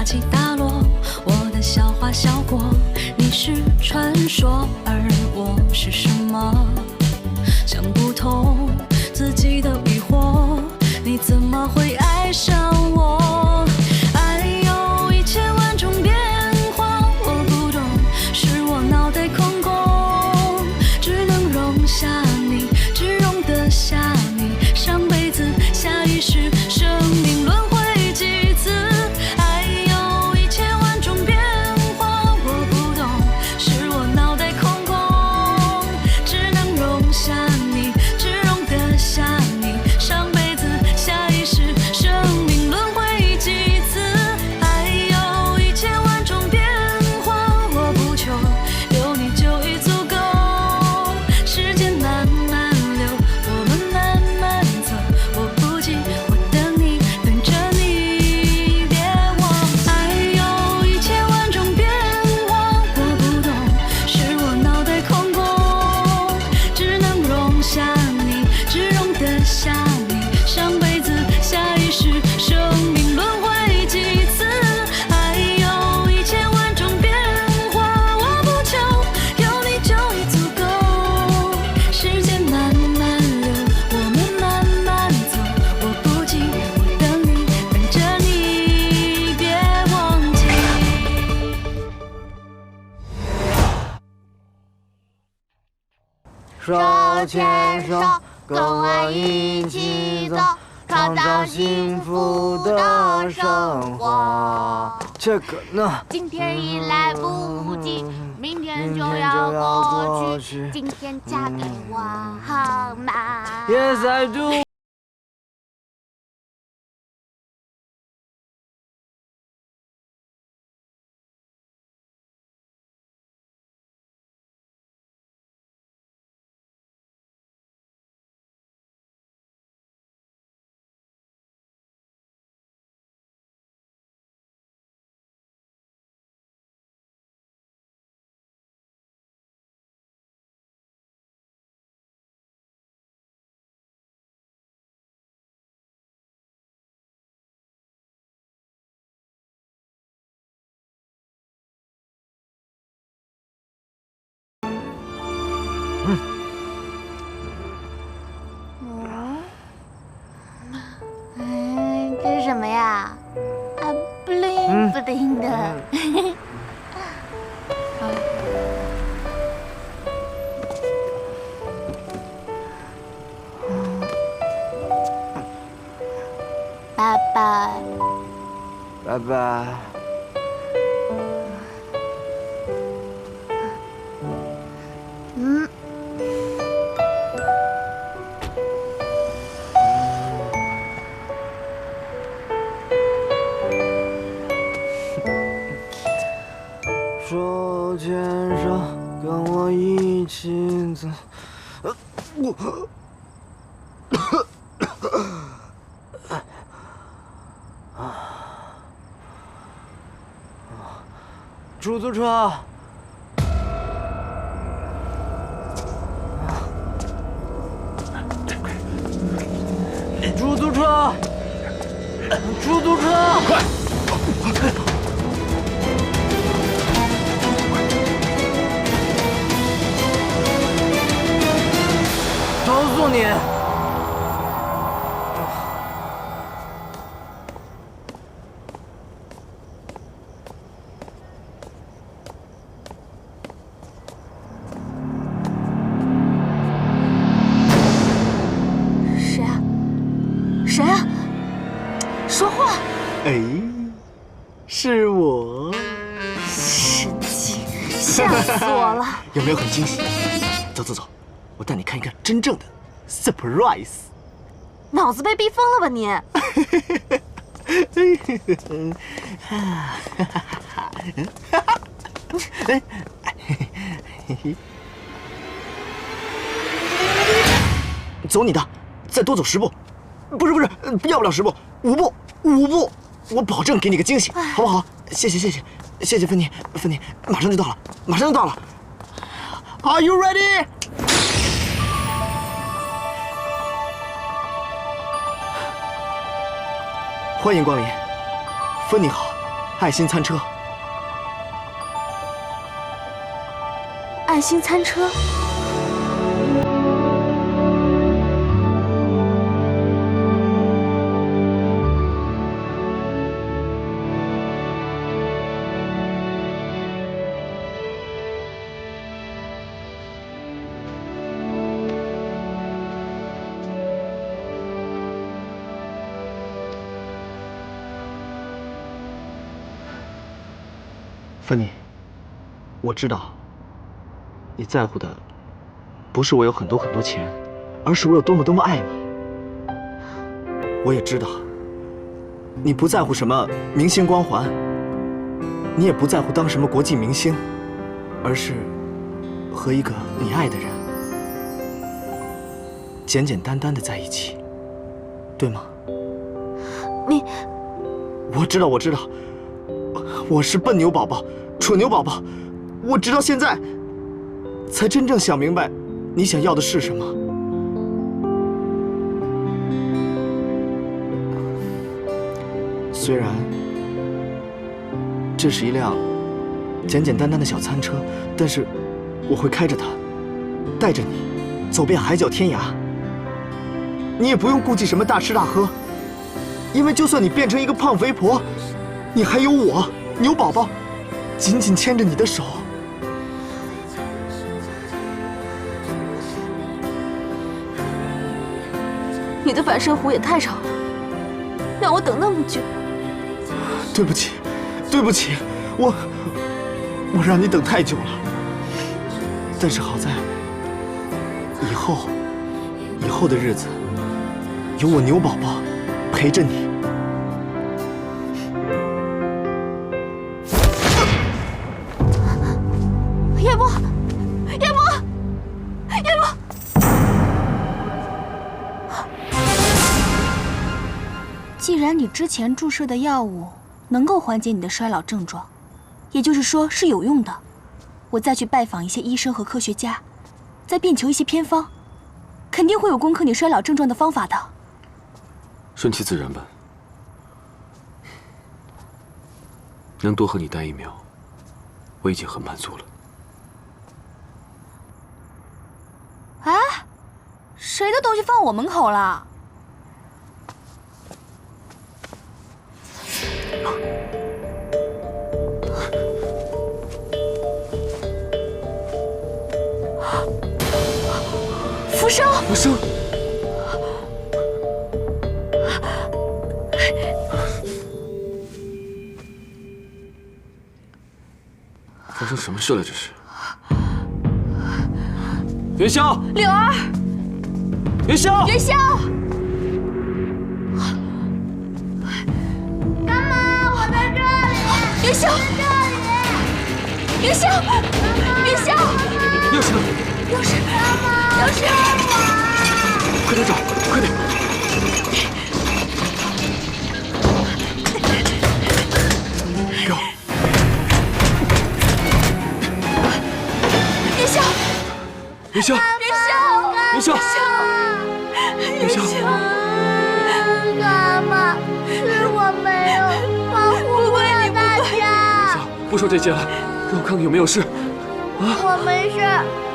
起大落，我的小花小果，你是传说，而我是什么？想不通自己的疑惑，你怎么会爱上我？爱有1000万种变化，我不懂，是我脑袋空空，只能容下你，只容得下你，上辈子下一世，生命轮回几次？爱有1000万种变化，我不懂，是我脑袋空空，只能容下你，只容得下你，上辈子下一世，生命轮回几次？爱有1000万种变化，我不求有你就已足够。时间慢慢流，我们慢慢走，我不急，我等你，等着你，别忘。爱有1000万种变化，我不懂，是我脑袋空空，只能容下你，只容得下你，上辈子下一世，生命轮回几次？爱有1000万种变化，我不求有你就已足够。时间慢慢流，我们慢慢走，我不急，我等你，等着你，别忘记。手牵手，跟我一起走，创造幸福的生活。这个呢？今天已来不及，明天就要过去。今天嫁给我好吗 Yes, I do. 这是什么呀？啊，bling bling 的。拜拜。拜拜。嗯。手牵手，跟我一起走。出租车。出租车。出租车。快！投诉你！谁啊？谁啊？说话！哎，是我。神经，吓死我了！有没有很惊喜？走走走，我带你看一看真正的 surprise。脑子被逼疯了吧你？走你的，再多走10步。不是，要不了10步，5步，5步，我保证给你个惊喜，好不好？谢谢芬妮，马上就到了。Are you ready？ 欢迎光临，芬妮好爱心餐车。爱心餐车。芬妮，我知道你在乎的不是我有很多钱，而是我有多么爱你。我也知道你不在乎什么明星光环，你也不在乎当什么国际明星，而是和一个你爱的人简简单单的在一起，对吗？我知道，我是笨牛宝宝，蠢牛宝宝，我直到现在才真正想明白你想要的是什么。虽然这是一辆简简单单的小餐车，但是我会开着它，带着你走遍海角天涯。你也不用顾忌什么大吃大喝，因为就算你变成一个胖肥婆，你还有我牛宝宝紧紧牵着你的手。你的反射弧也太长了，让我等那么久。对不起，我让你等太久了。但是好在以后的日子有我牛宝宝陪着你。叶波，既然你之前注射的药物能够缓解你的衰老症状，也就是说是有用的，我再去拜访一些医生和科学家，再遍求一些偏方，肯定会有攻克你衰老症状的方法的。顺其自然吧，能多和你待1秒，我已经很满足了。哎，谁的东西放我门口了？福生，发生什么事了？这是元宵，柳儿，元宵，元宵，干妈，我在这里。元宵，元宵，元宵，钥匙呢？钥匙，钥匙，快点找，快点！给我！元宵，元宵，元宵，元宵，干妈，是我没有保护过大家。不说这些了，让我看看有没有事。我没事。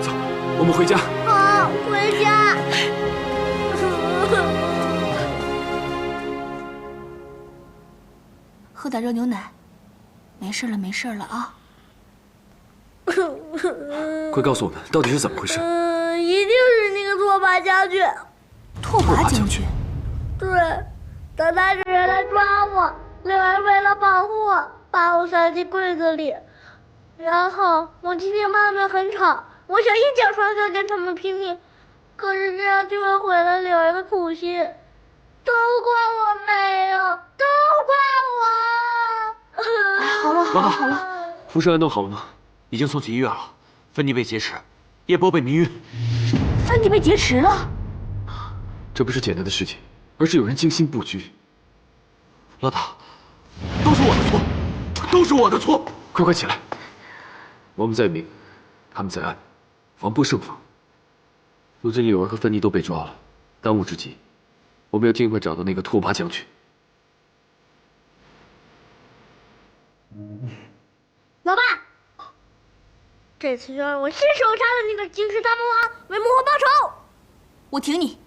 走，我们回家。好，回家。喝点热牛奶，没事了，没事了啊！快告诉我们到底是怎么回事？一定是那个拓跋将军。拓跋将军？对，等他人来抓我，柳儿为了保护我，把我塞进柜子里。然后我听见外面很吵，我想一脚踹开跟他们拼命，可是这样就会毁了柳儿的苦心，都怪我没有，都怪我。哎，好了好了好了，福生安弄好了吗？已经送去医院了。芬妮被劫持，叶波被迷晕。芬妮被劫持了？这不是简单的事情，而是有人精心布局。老大，都是我的错，都是我的错！快起来！我们在明，他们在暗，防不胜防。如今柳儿和芬妮都被抓了，当务之急，我们要尽快找到那个拓跋将军。老爸，这次就让我亲手杀了那个金氏大魔王，为魔王报仇。我挺你，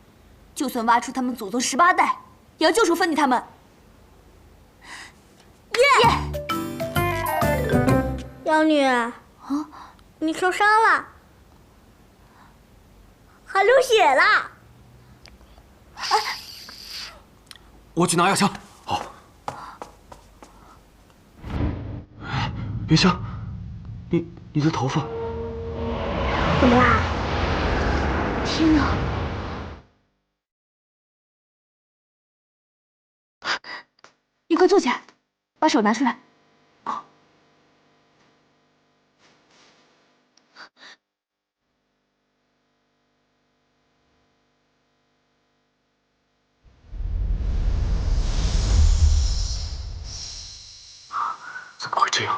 就算挖出他们祖宗18代，也要救出芬妮他们。妖女，你受伤了，还流血了。我去拿药箱。好。云香，你的头发怎么啦？天哪！你快坐起来，把手拿出来。怎么会这样？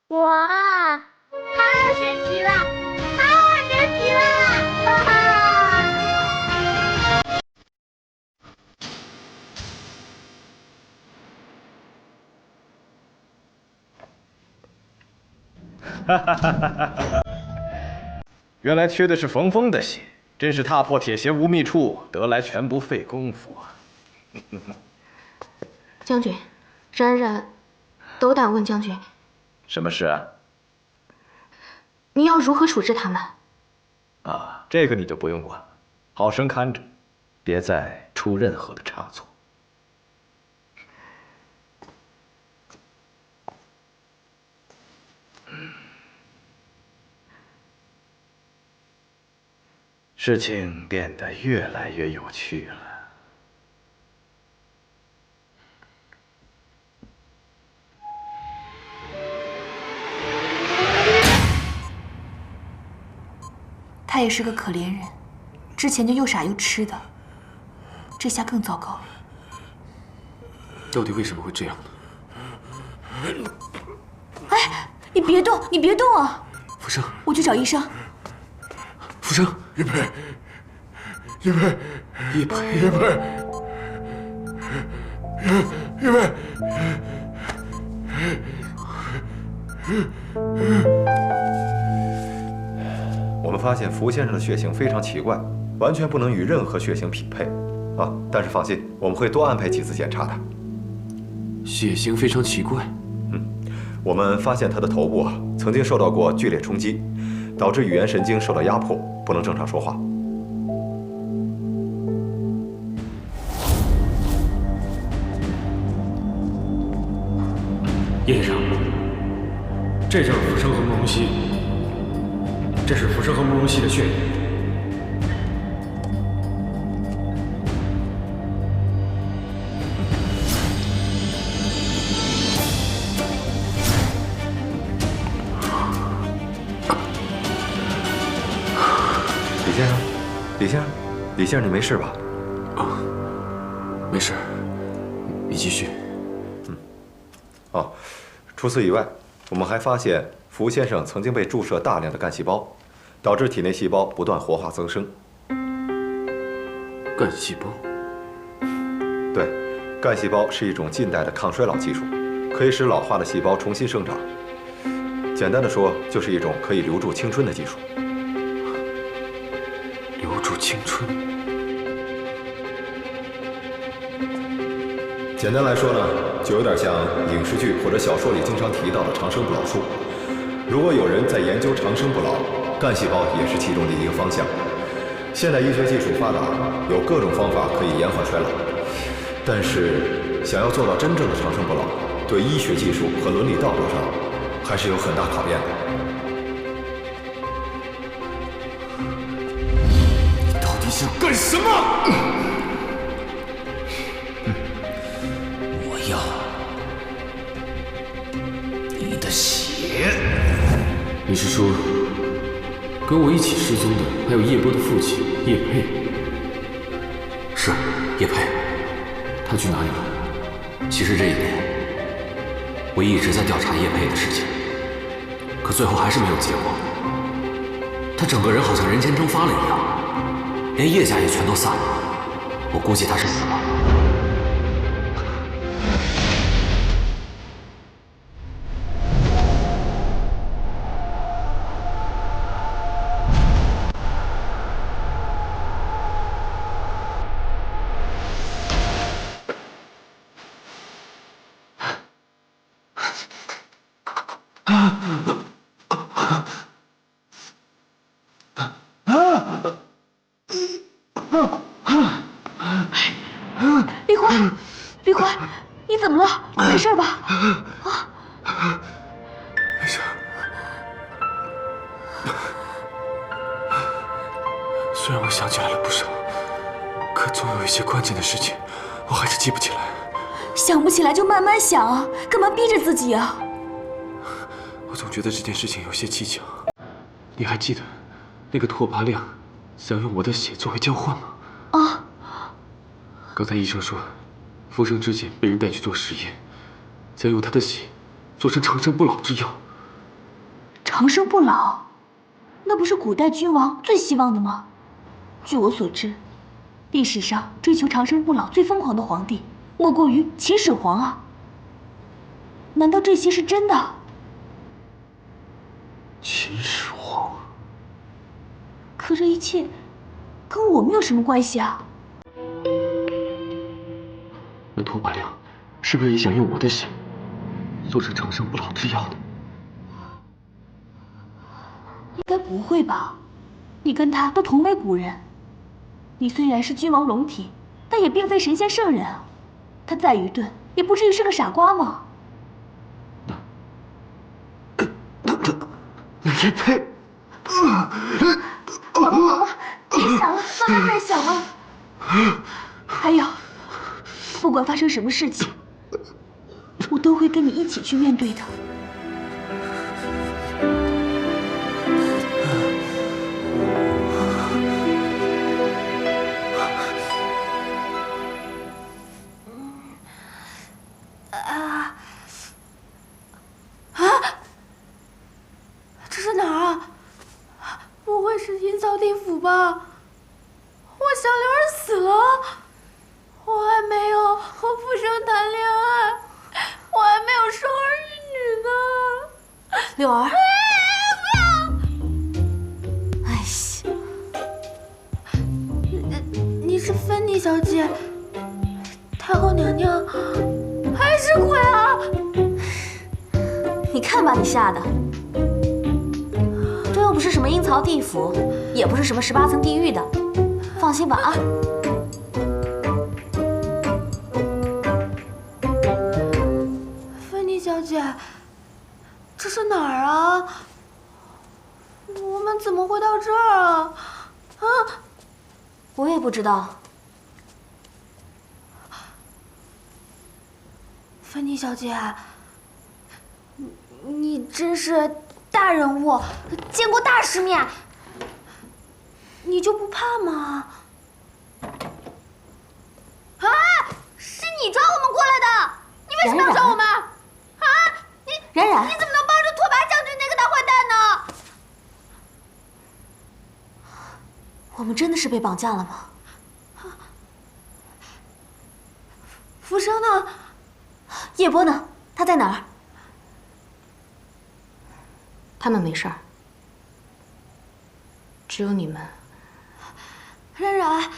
哇，太神奇了，太神奇了！哈哈。原来缺的是冯峰的血，真是踏破铁鞋无觅处，得来全不费功夫啊！将军，冉冉斗胆问将军，什么事啊？你要如何处置他们？啊，这个你就不用管，好生看着，别再出任何的差错。事情变得越来越有趣了。他也是个可怜人，之前就又傻又痴的，这下更糟糕了。到底为什么会这样呢？哎，你别动，你别动啊！福生，我去找医生。福生，叶佩，叶佩，叶佩，叶佩，叶佩。我们发现福先生的血型非常奇怪，完全不能与任何血型匹配啊！但是放心，我们会多安排几次检查的。血型非常奇怪。我们发现他的头部曾经受到过剧烈冲击，导致语言神经受到压迫，不能正常说话。叶医生，这就是福生和慕容熙，这是福生和慕容熙的血液。李先生，你没事吧？没事，你继续。除此以外，我们还发现福先生曾经被注射大量的干细胞，导致体内细胞不断活化增生。干细胞？对，干细胞是一种近代的抗衰老技术，可以使老化的细胞重新生长。简单的说，就是一种可以留住青春的技术。留住青春？简单来说呢，就有点像影视剧或者小说里经常提到的长生不老术。如果有人在研究长生不老，干细胞也是其中的一个方向。现代医学技术发达，有各种方法可以延缓衰老，但是想要做到真正的长生不老，对医学技术和伦理道德上还是有很大考验的。你到底想干什么？要你的血！你是说，跟我一起失踪的还有叶波的父亲叶佩？是叶佩，他去哪里了？其实这一年，我一直在调查叶佩的事情，可最后还是没有结果。他整个人好像人间蒸发了一样，连叶家也全都散了。我估计他是死了。李怀，李怀，你怎么了？没事吧？啊？没事。虽然我想起来了不少，可总有一些关键的事情，我还是记不起来。想不起来就慢慢想啊，干嘛逼着自己啊？我总觉得这件事情有些蹊跷。你还记得那个拓跋亮想用我的血作为交换吗？啊！刚才医生说，浮生之剑被人带去做实验，想用他的血做成长生不老之药。长生不老，那不是古代君王最希望的吗？据我所知，历史上追求长生不老最疯狂的皇帝，莫过于秦始皇啊！难道这些是真的？秦始皇？可这一切跟我们有什么关系啊？那拓跋亮是不是也想用我的血做成长生不老之药呢？应该不会吧？你跟他都同为古人，你虽然是君王龙体，但也并非神仙圣人啊。他再愚钝，也不至于是个傻瓜嘛。那叶佩，好了好了，别想了，慢慢再想啊。还有，不管发生什么事情，我都会跟你一起去面对的。这是哪儿啊？不会是阴曹地府吧？我小刘儿死了，我还没有和傅生谈恋爱，我还没有生儿育女呢。柳儿，不要！哎呀，你是芬妮小姐，太后娘娘还是鬼啊？你看把你吓的。这又不是什么阴曹地府，也不是什么18层地狱的，放心吧啊！芬妮小姐，这是哪儿啊？我们怎么会到这儿啊？啊！我也不知道。芬妮小姐，你真是大人物，见过大世面，你就不怕吗？啊！是你抓我们过来的，你为什么要抓我们？啊！冉冉，你怎么能帮着拓跋将军那个大坏蛋呢？我们真的是被绑架了吗？浮生呢？叶波呢？他在哪儿？他们没事儿，只有你们。冉冉，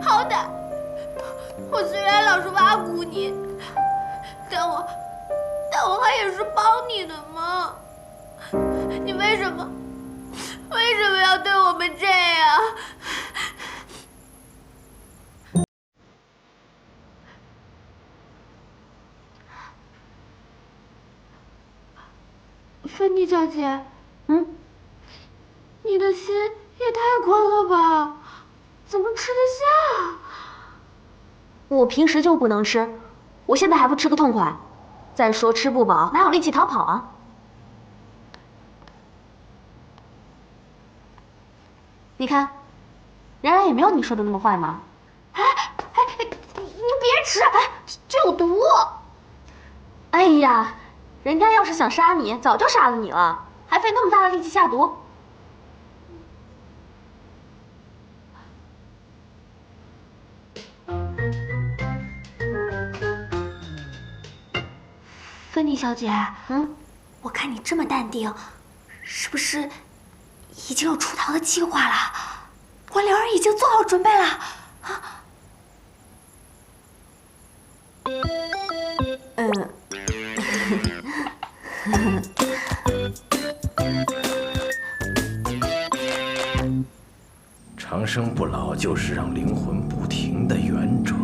好歹我虽然老是挖苦你，但我还也是帮你的嘛。你为什么要对我们这样？芬妮小姐，你的心也太宽了吧，怎么吃得下？我平时就不能吃，我现在还不吃个痛快。再说吃不饱，哪有力气逃跑啊？你看，然然也没有你说的那么坏嘛。你别吃，这有毒。哎呀，人家要是想杀你，早就杀了你了，还费那么大的力气下毒。芬妮小姐，我看你这么淡定，是不是已经有出逃的计划了？我灵儿已经做好准备了。长生不老就是让灵魂不停地圆转，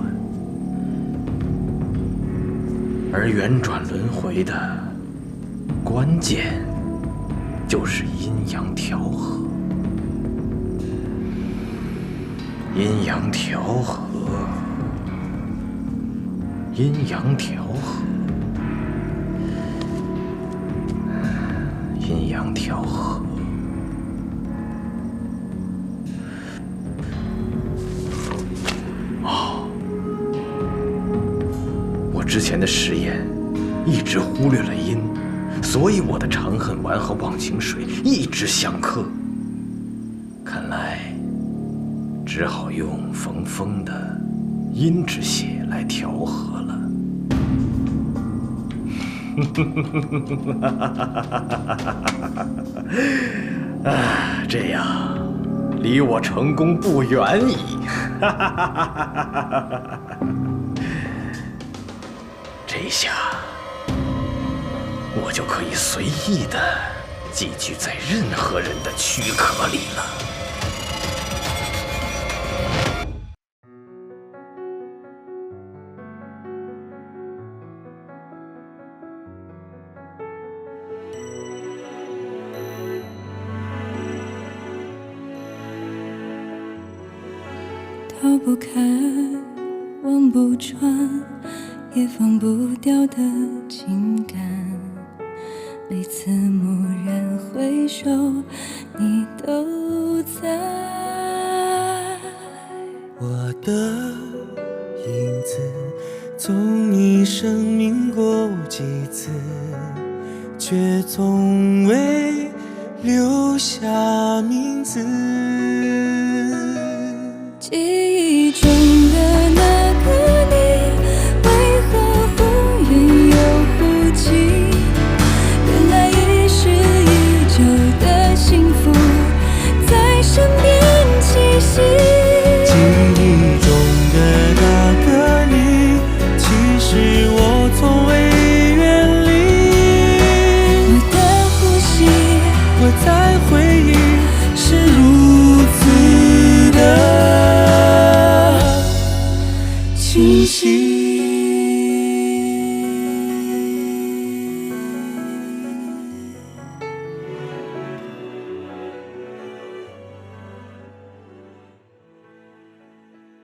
而圆转轮回的关键就是阴阳调和。阴阳调和，阴阳调和，阴阳调和。我之前的实验一直忽略了阴，所以我的长恨丸和忘情水一直相克。看来只好用冯峰的阴之血来调和了。这样离我成功不远矣。这下我就可以随意的寄居在任何人的躯壳里了。逃不开，望不穿，也放不掉的情感，每次蓦然回首，你都在。我的影子从你生命过几次，却从未留下名字。记忆中的那个你，为何忽远又忽近？原来已是已久的幸福在身边栖息。记忆中的那个你，其实我从未远离。我的呼吸，我在回忆，是如此的清晰。